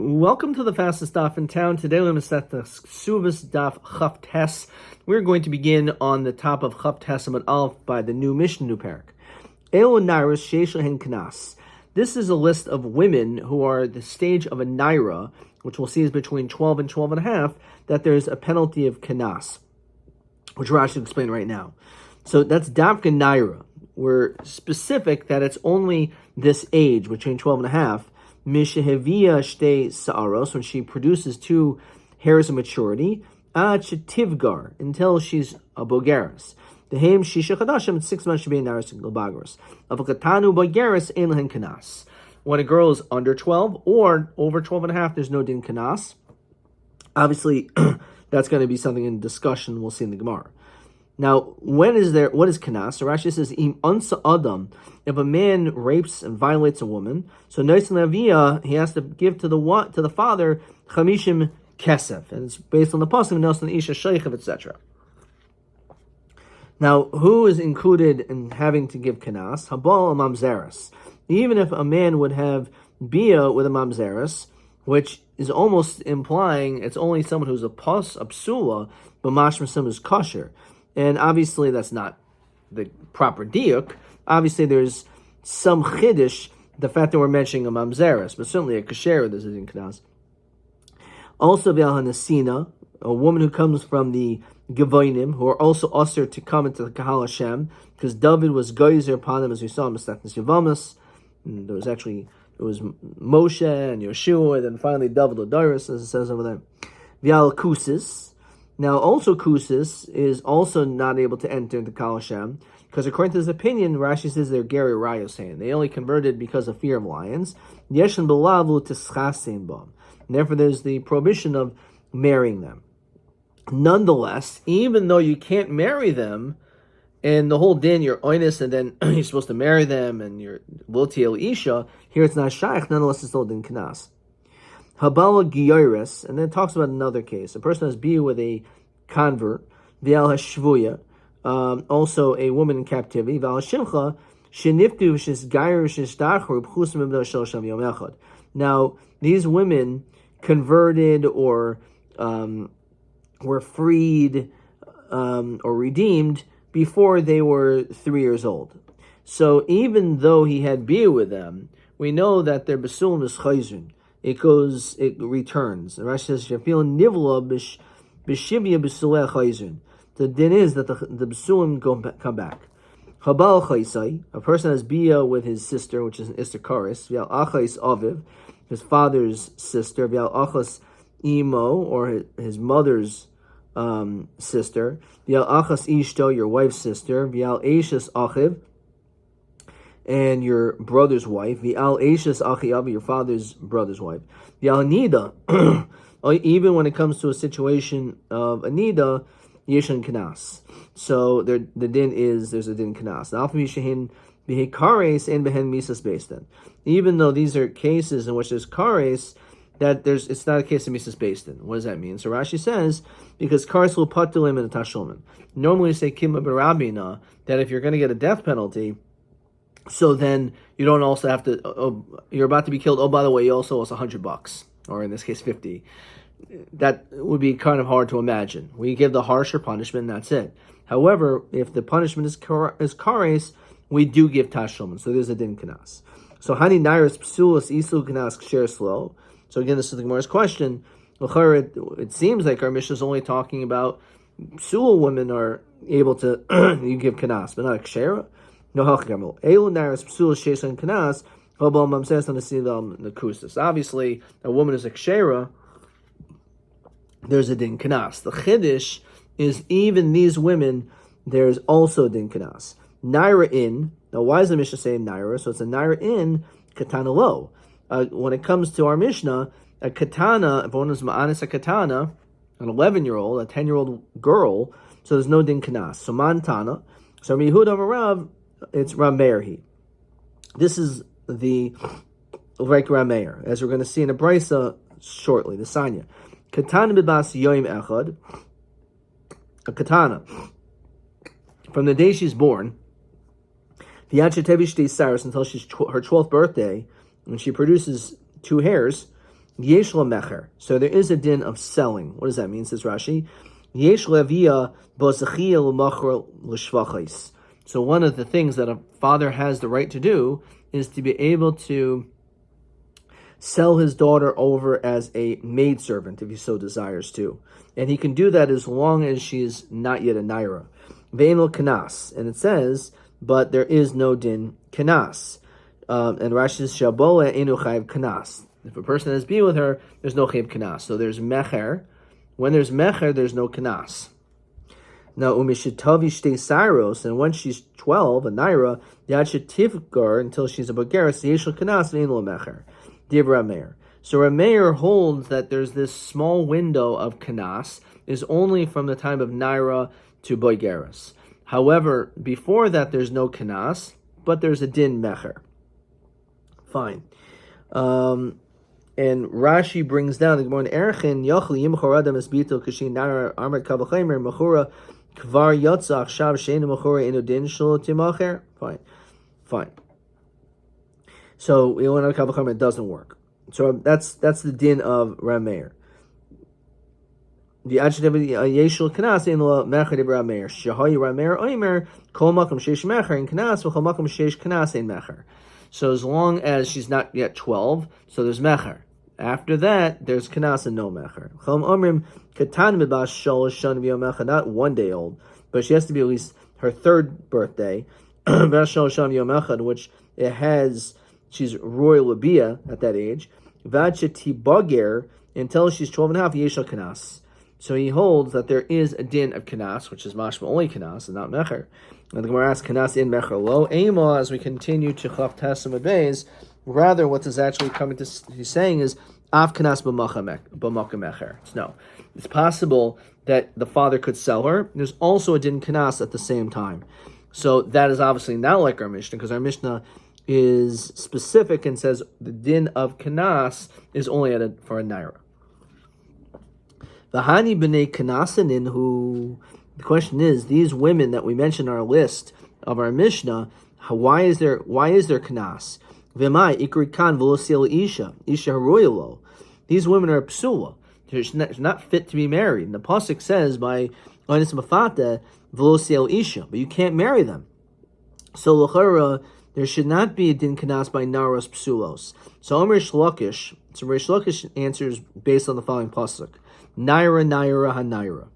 Welcome to the fastest daf in town. Today we're going to set the Ksubas daf Chaf Tes. We're going to begin on the top of Chaf Tes Amud Aleph by the new Mishnah, new parak. Elo Nairas Sheish Lehen Knas. This is a list of women who are the stage of a naira, which we'll see is between 12 and 12 and a half, that there's a penalty of Knas, which Rashi will explain right now. So that's Davka Naira. We're specific that it's only this age, between 12 and a half, Mishehevia Shte Sa'aros, when she produces 2 hairs of maturity, Ad Shetivgar, until she's a Bogeris. The Haim Shisha Chadashim, 6 months should be in Naris Bagros. Avakatanu Bogeris, Ein Lehen Kanas. When a girl is under 12 or over 12 and a half, there's no Din Kanas. Obviously, that's going to be something in discussion we'll see in the Gemara. Now, what is kanas? So Rashi says, Im ansa adam, if a man rapes and violates a woman, so Noisin Lavia, he has to give to the father chamishim kesef, and it's based on the pasuk Noisin Isha Sheikhav, etc. Now, who is included in having to give kanas? Habal mamzeres. Even if a man would have bia with a mamzeres, which is almost implying it's only someone who's a psula, but mashmasim is kosher. And obviously that's not the proper diuk. Obviously there's some chiddush, the fact that we're mentioning a mamzeres, but certainly a kasher, there's a din knas. Also v'al hanasina, a woman who comes from the Gevoinim, who are also usher to come into the Kahal Hashem, because David was geyser upon them, as we saw in Masechtas Yevamis. There was Moshe and Yeshua, and then finally David Lodairis, as it says over there. V'al kusis. Now, also Kusis is also not able to enter into Kal Hashem, because according to his opinion, Rashi says they're Gary Rayos. They only converted because of fear of lions. Yeshan belavu tischasim bam. Therefore, there's the prohibition of marrying them. Nonetheless, even though you can't marry them, and the whole din, you're oinus, and then you're supposed to marry them, and you're lotiel isha, here it's not shaykh, nonetheless it's still din knas. Habala Giyoris, and then it talks about another case. A person has bia with a convert, Vial Hashvuya, also a woman in captivity, Vial Shimcha, Sheniftu Shisgayer Shishtachru, Pchusim Ibn Shoshav Yom Echad. Now, these women converted or were freed or redeemed before they were 3 years old. So even though he had bia with them, we know that their Basulim is Chayzun. It returns. The Rashi says, "Shafil nivla b'shivya b'sulei chayzun." The din is that the b'sulim come back. Habal chaysai, a person has bia with his sister, which is an istakaris. V'al achais aviv, his father's sister. V'al achas imo, or his mother's sister. V'al achas ishto, your wife's sister. V'al eishes achiv, and your brother's wife, V'al Eishes Achiyav, your father's brother's wife, V'al Nida, even when it comes to a situation of a Nida, Yeshan Kanas. So the din is, there's a din Kanas. And Behen Misas Beistan. Even though these are cases in which there's Kares, it's not a case of Misas Beistan. What does that mean? So Rashi says, because Kares will patulim in a Tashulman. Normally say Kimma Barabina, that if you're going to get a death penalty, so then you don't also have to, you're about to be killed, oh, by the way, you also owe us $100, or in this case, 50. That would be kind of hard to imagine. We give the harsher punishment, and that's it. However, if the punishment is kares, we do give tashlumin. So there's a din kanas. So hani nairis psulas isu kanas ksher slow. So again, this is the Gemara's question. It seems like our Mishnah is only talking about psula women are able to, you give kanas, but not a ksher. No halchgamel. Elu naris psula sheishan kanas. Hobal mamses on the silam nakusas. Obviously, a woman is a kshera. There's a din kanas. The chiddush is even these women. There's also din kanas. Naira in. Now, why is the Mishnah saying naira? So it's a naira in katana lo. When it comes to our Mishnah, a katana, if one is ma'anis a katana, an 11-year-old, a 10-year-old girl, so there's no din kanas. So mantana. So Yehuda Marav, it's Rameirhi. This is the like Rameir, as we're going to see in a brisa shortly. The Sanya, katana b'bas yoim echad. A katana from the day she's born, the Yachatevish Day Cyrus until she's her 12th birthday, when she produces 2 hairs, Yesh mecher. So there is a din of selling. What does that mean? Says Rashi. Yesh levia bozachia l'machor l'shvachos. So one of the things that a father has the right to do is to be able to sell his daughter over as a maidservant if he so desires to. And he can do that as long as she is not yet a naira. Ve'eno kanas. And it says, but there is no din kanas. And Rashi says, Shabola enu chayiv kanas. If a person has been with her, there's no chayiv kanas. So there's mecher. When there's mecher, there's no kanas. Now, umishitavi shtei saros, and when she's 12, a naira, yad shetivgar, until she's a bageres, yeshel kanas ve'eno mecher. Div Rameir. So Rameir holds that there's this small window of kanas is only from the time of naira to boigeres. However, before that there's no kanas, but there's a din mecher. Fine. And Rashi brings down the Gemara Erchin Yochli Yimchor Adam Esbito Kashin Naira Amrit Kavachemer Mechura Kvar Yotzach Shav Shein Mechura Inu Din Shul Timacher. Fine. So we want to Kavachemer, it doesn't work. So that's the din of Rameir. The adjective Yeshul Kanas in the Mecher de Rameir. Shahoy Rameir Oimer Kol Makom Sheish Mecher in Kanas V'Kol Makom Sheish Kanas in Mecher. So as long as she's not yet 12, so there's mecher. After that, there's kanas and no mecher. Chom omrim katan mibash shalosh shana v'yom, not 1 day old, but she has to be at least her 3rd birthday. Shalosh shana v'yom, which it has, she's royal labia at that age. Vad shetibager, until she's 12 and a half, yeshal kanas. So he holds that there is a din of kanas, which is mashma only kanas and not mecher. And the Gemara asks, kanas in mecher lo ema, as we continue to chaf tasim beis. Rather, what is actually coming to he's saying is av kanas b'makom mecher. No, it's possible that the father could sell her. There's also a din kanas at the same time. So that is obviously not like our Mishnah, because our Mishnah is specific and says the din of kanas is only for a naira. V'hani b'nei kanasanin, who the question is, these women that we mentioned in our list of our Mishnah, why is there kanas? V'mai ikri kan v'lo isha haroyalo. These women are psula. They're not fit to be married. And the pasuk says by onis mafata v'lo isha, but you can't marry them. So l'chara, there should not be a din kanas by naros psulos. So Omer Shlokish, Rish Lakish answers based on the following pasuk: Naira, Naira, HaNaira.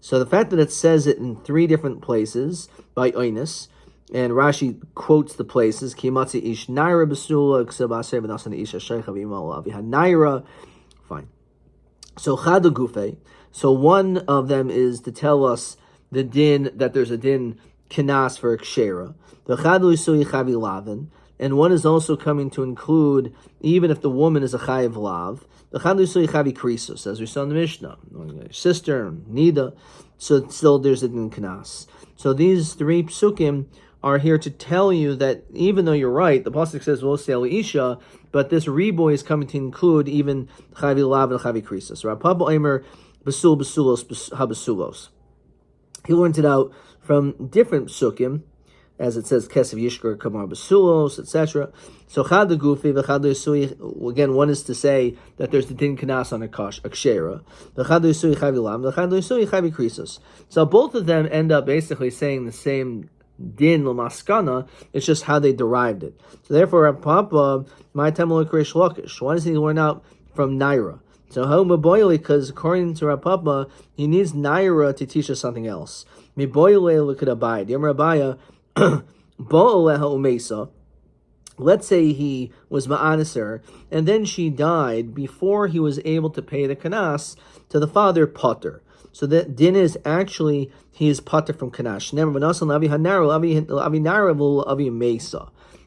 So the fact that it says it in 3 different places by Oinus, and Rashi quotes the places, Kimatzi ish Naira besula, Ksabaseh v'nasan isha sheikha v'imalav HaNaira. Fine. So Chadu Gufe. So one of them is to tell us the din, that there's a din kinas for Kshera. The Chadu Isui Chavi Lavin. And one is also coming to include, even if the woman is a chayiv lav, the chadu isui chavi krisus, as we saw in the Mishnah, sister, nida, so still there's a din kanas. So these 3 psukim are here to tell you that even though you're right, the pasuk says lo se'el isha, but this reboy is coming to include even chavi lav and chavi krisus. Rabbi Omer besul besulos habasulos. He learned it out from different psukim, as it says, Kesev Yishkar Kamar Basulos, etc. So Chad the Gufi, V'chad Yisui, again, one is to say that there's the Din Kanas on a Kshera. V'chad Yisui Chavi Lam, V'chad Yisui Chavi Krisos. So both of them end up basically saying the same Din Lamaskana, it's just how they derived it. So therefore, Rav Papa, my Temelok Rish Lakish, why does he learn out from Naira? So how Maboyle, because according to Rav Papa, he needs Naira to teach us something else. Miboyle look at Abai. Yom Rabbiya, let's say he was ma'aniser, and then she died before he was able to pay the kanas to the father pater. So the din is actually he is pater from kanas.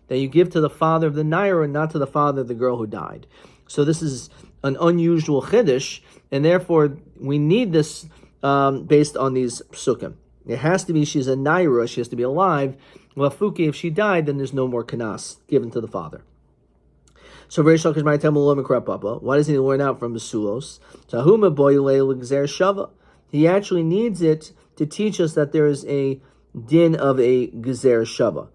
That you give to the father of the naira and not to the father of the girl who died. So this is an unusual chiddush, and therefore we need this based on these psukim. It has to be she's a naira, she has to be alive. Well, Fuki, if she died, then there's no more kanas given to the father. So Reish Lakish might tell Papa. Why doesn't he learn out from Basulos? Tahuma boyle l'gzer shava. He actually needs it to teach us that there is a din of a gezer shava.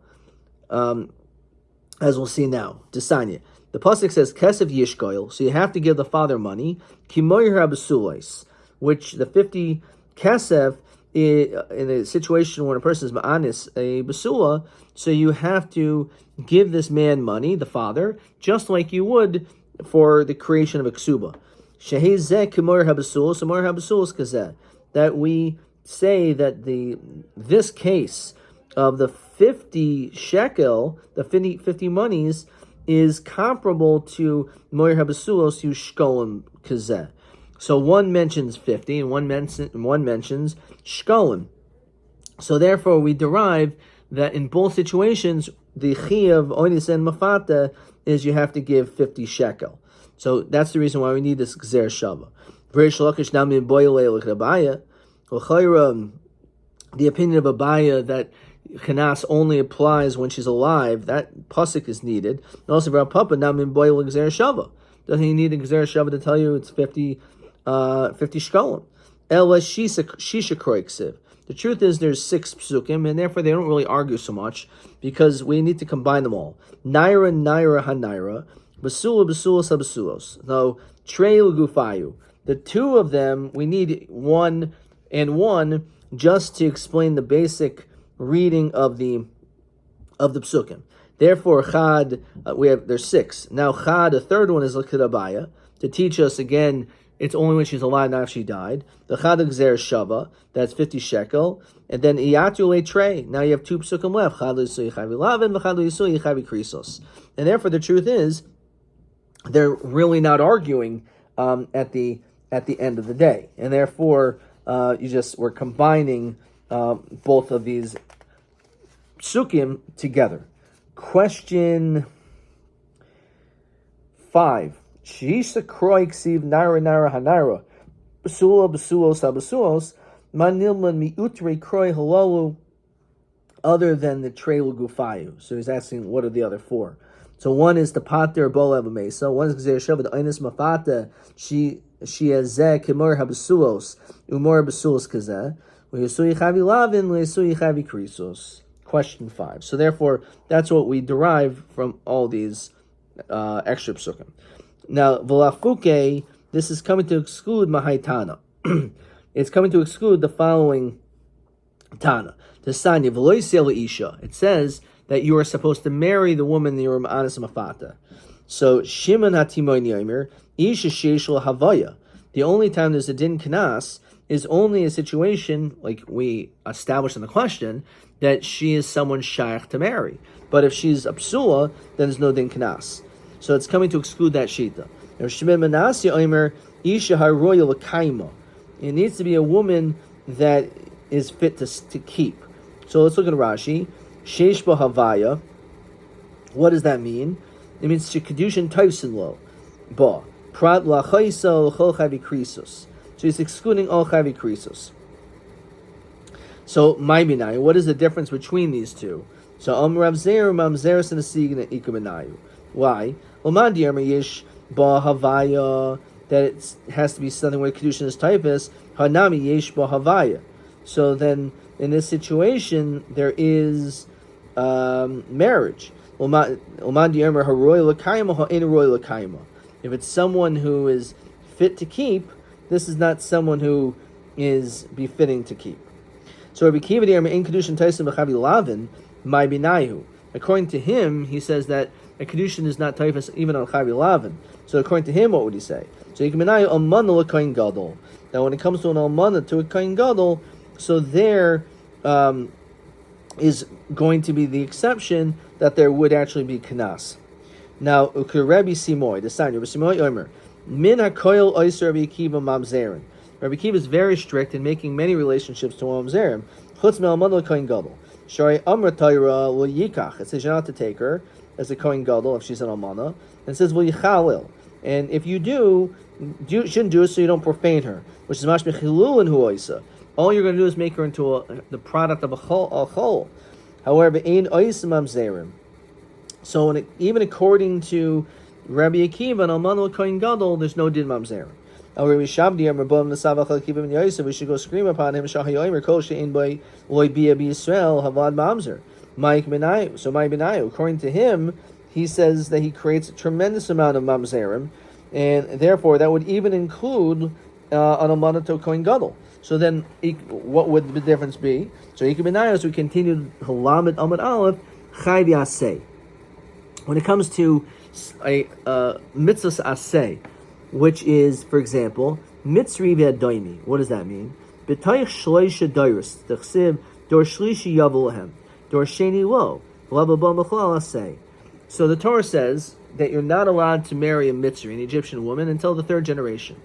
As we'll see now. Desanya. The pasuk says kesef yishkoil, so you have to give the father money. Kimoyer habasulos, which the 50 kesef in a situation when a person is ma'anis a basula, so you have to give this man money, the father, just like you would for the creation of a ksuba. Shehezeh kimoyer habasulos, kimoyer habasulos kazeh, that we say that this case of the 50 shekel, the 50 monies, is comparable to moyer habasulos yu shkolim kazeh. So one mentions 50 and one mentions shkolim. So therefore we derive that in both situations the chiyuv onis and mafata is you have to give 50 shekel. So that's the reason why we need this gzer shava. The opinion of Abaya that Chanas only applies when she's alive, that pasuk is needed. And also, Rav Papa namin boil gzer shava. Doesn't he need a gzer shava to tell you it's 50 shkolim? Ela shisha kroiksiv. The truth is there's 6 psukim, and therefore they don't really argue so much because we need to combine them all. Naira, hanaira, basula, sabasulos. No, trei gufayu. The 2 of them we need 1 and 1 just to explain the basic reading of the psukim. Therefore, chad there's 6. Now chad, the 3rd one is l'kedabaya to teach us again. It's only when she's alive, not if she died. The chad gzer shava, that's 50 shekel, and then iyatu le trey. Now you have 2 psukim left. Chad l'yisui chavi lavin, v'chad l'yisui chavi krisos. And therefore, the truth is, they're really not arguing at the end of the day, and therefore we're combining both of these psukim together. Question 5. Shisha kroi ksiv naira hanaira basulos abasulos manilman miutre kroi halalu other than the trei gufayu. So he's asking what are the other 4. So one is the pater bola mesa. One is gzer shava the einis mafata. She has zeh kimor habasulos umor basulos kazeh. Question 5. So therefore, that's what we derive from all these extra psukim. Now, v'lafuke, this is coming to exclude mahaitana. It's coming to exclude the following tana. Tesanya v'loisel isha. It says that you are supposed to marry the woman you are ma'anis mafata. So Shimon hatimoin yomer isha sheishul havaya. The only time there's a din kanas is only a situation, like we established in the question, that she is someone shaykh to marry. But if she's a psula, then there's no din kanas. So it's coming to exclude that shita. It needs to be a woman that is fit to keep. So let's look at Rashi. Sheish bo havaya. What does that mean? It means shekadushin toisin lo. Ba. Prat lachaisa l'chol chavi krisos. So he's excluding all chavi krisos. So my binai, what is the difference between these two? So Rav Zer, mamzeres and a signa ikumenayu. Why? Oman diyarma yesh ba havaya, that it has to be something where kedushin is typhus. Hanami yesh ba havaya. So then, in this situation, there is marriage. Oman diyarma haroy l'kayma ha'en haroy l'kayma. If it's someone who is fit to keep, this is not someone who is befitting to keep. So Rabbi Kiva diyarma in kedushin tyson b'chavi lavin my binayu. According to him, he says that a kedushin is not typhus even on chavi lavin. So according to him, what would he say? So yikmenayu almana l'koyin gadol. Now when it comes to an almana, to a koyin gadol, so there is going to be the exception that there would actually be kanas. Now, Rabbi Simoy, the sign, Rabbi Simoy Omer, min hakoil oiser Rabbi Akiva mamzerin. Rabbi Akiva is very strict in making many relationships to mamzerim. Chutz me'almana l'koyin gadol. Shari amra tayra will yikach. It says you're not to take her as a koyin gadol if she's an almana. And it says will yichalil. And if you shouldn't do it so you don't profane her, which is mashmech hilulin huoisa. All you're going to do is make her into the product of a chol. However, ein ois mamzerim. So even according to Rabbi Akiva and almana koyin gadol, there's no din mamzerim. We should go scream upon him. So my benayu, according to him, he says that he creates a tremendous amount of mamzerim, and therefore that would even include an almanato kohen gadol. So then, what would the difference be? So Ikibinayos, we continue Halamid Amid Aleph Chayv Yaseh. When it comes to a mitzvah aseh, which is, for example, mitzri v'adoimi. What does that mean? B'tayich shloisha dairis t'chsiv dor shlishi yavu lahem dor sheni lo l'ababa mechlal aseh. So the Torah says that you're not allowed to marry a mitzri, an Egyptian woman, until the third generation.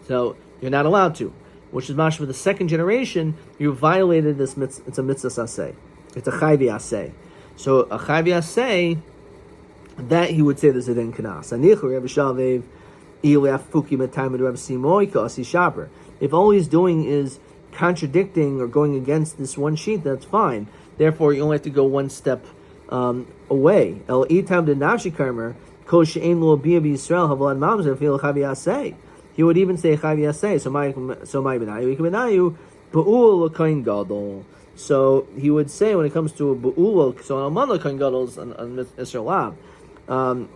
So you're not allowed to, which is mashma the second generation. You violated this mitzvah. It's a mitzvah aseh. It's a chayv aseh. So a chayv aseh, that he would say there's a din kanas. If all he's doing is contradicting or going against this one sheet, that's fine. Therefore, you only have to go one step away. He would even say chavi yaseh. So he would say when it comes to a bu'ul, so an almana kohen gadol is an Israel. Almana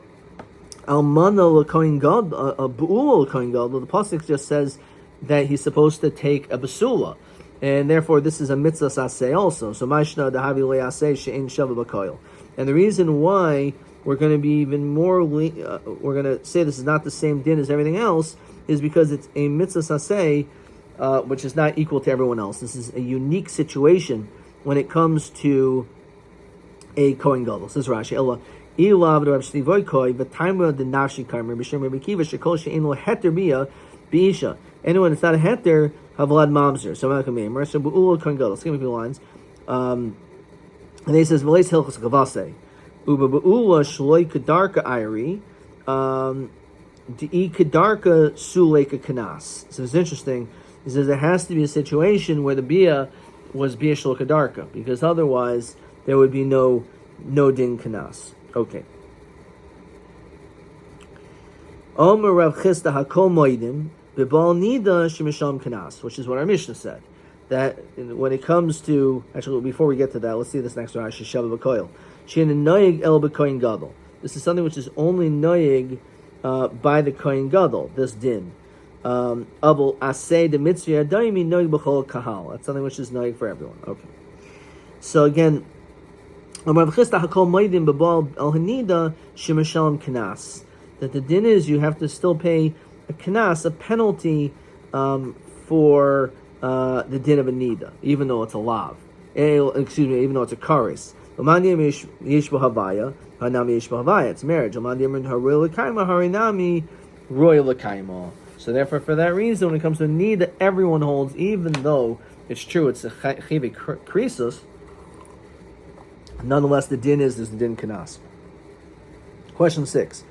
l'kohen gadol, a bu'ul l'kohen gadol, the pasuk just says that he's supposed to take a basula, and therefore this is a mitzvah aseh also. So ma'ishna dahavi le'aseh she'en shava b'koil. And the reason why we're going to be even more, we're going to say this is not the same din as everything else, is because it's a mitzvah aseh, which is not equal to everyone else. This is a unique situation when it comes to a kohen gadol. Says Rashi, Ella ilav Rav Shlivoy koi v'taimra the nafshi karmer b'shem Rabbi Kiva shekol she'en lo heter bia b'isha. Anyone that's not a heter havlad mamzer. So Malkamim. So bu'ul kohen gadol. Let's give me a few lines. And then he says v'leis hilchos kavase uba bu'ula shloi kedarka ayri de'i kedarka suleka kanas. So it's interesting. He says there has to be a situation where the bia was bia shel kedarka, because otherwise there would be no din kanas. Okay. Omer Rav Chisda hakol moedim b'bal nida shemisham kanas, which is what our Mishnah said. That when it comes to, actually before we get to that, let's see this next Rashi Shava b'koil. Shein noyig el b'koyin gadol. This is something which is only noyig by the koyin gadol. This din. Abul asay the mitzvah adaimi noyig b'chol kahal. That's something which is noyig for everyone. Okay. So again, that the din is you have to still pay a kanas, a penalty for the din of a nida, even though it's a lav. Even though it's a karis. It's marriage. So therefore, for that reason, when it comes to nida, everyone holds, even though it's true, it's a chivi krisus. Nonetheless, the din is there's the din kanas. Question 6.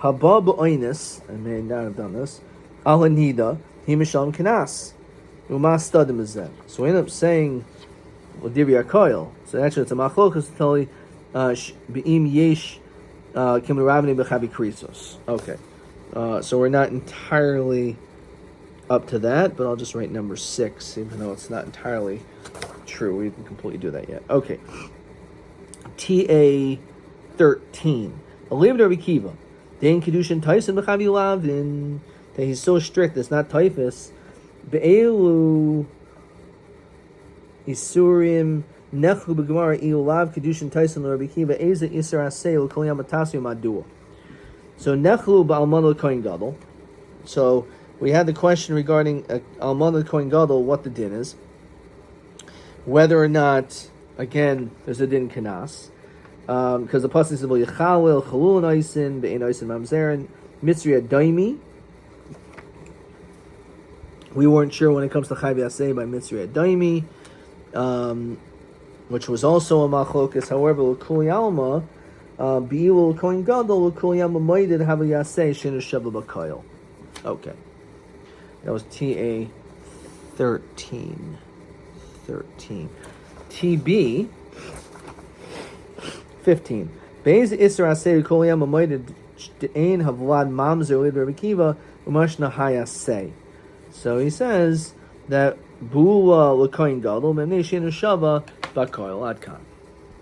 Haba b'oinis, I may not have done this, ala nida, hi misham kanas. Umas stadim izeh. So we end up saying, well, divi akoil. So actually it's a machlokas to tell you, be'im yesh, kim ravni b'chabi krisos. Okay. So we're not entirely up to that, but I'll just write number 6, even though it's not entirely true. We didn't completely do that yet. Okay. TA 13. Aliv Rabbi Kiva. Dein Kedushin Tyson B'chavi Lavin. That he's so strict, it's not typhus. Be'elu Isurim Nechlu B'Gemara Ilu Lav Kedushin Tyson Rabbi Kiva Eza Isra Asei L'Koyam Matasiu Madua. So Nechlu Ba'alman L'Koyin Gadol. So we had the question regarding Alman L'Koyin Gadol, what the din is. Whether or not, again, there's a din kanas, because the pasuk says "Yichalil chalul noisin be'ein noisin mamzerin mitzri adaimi." We weren't sure when it comes to chayv yaseh by mitzri adaimi, which was also a machlokas. However, l'kul yalma bi'ilul kohen gadol l'kul yalma moeded hav yaseh shenu sheva b'koil. Okay, that was TA 13. TB 15. Beis Isra Aseh Kol Yam Amoided De'ein Havlad Mamzer Lid Rabbi Kiva Umashna Hayaseh. So he says that Bula L'Koyin Gadol Memnei Shenu Shava B'Koil Adkan.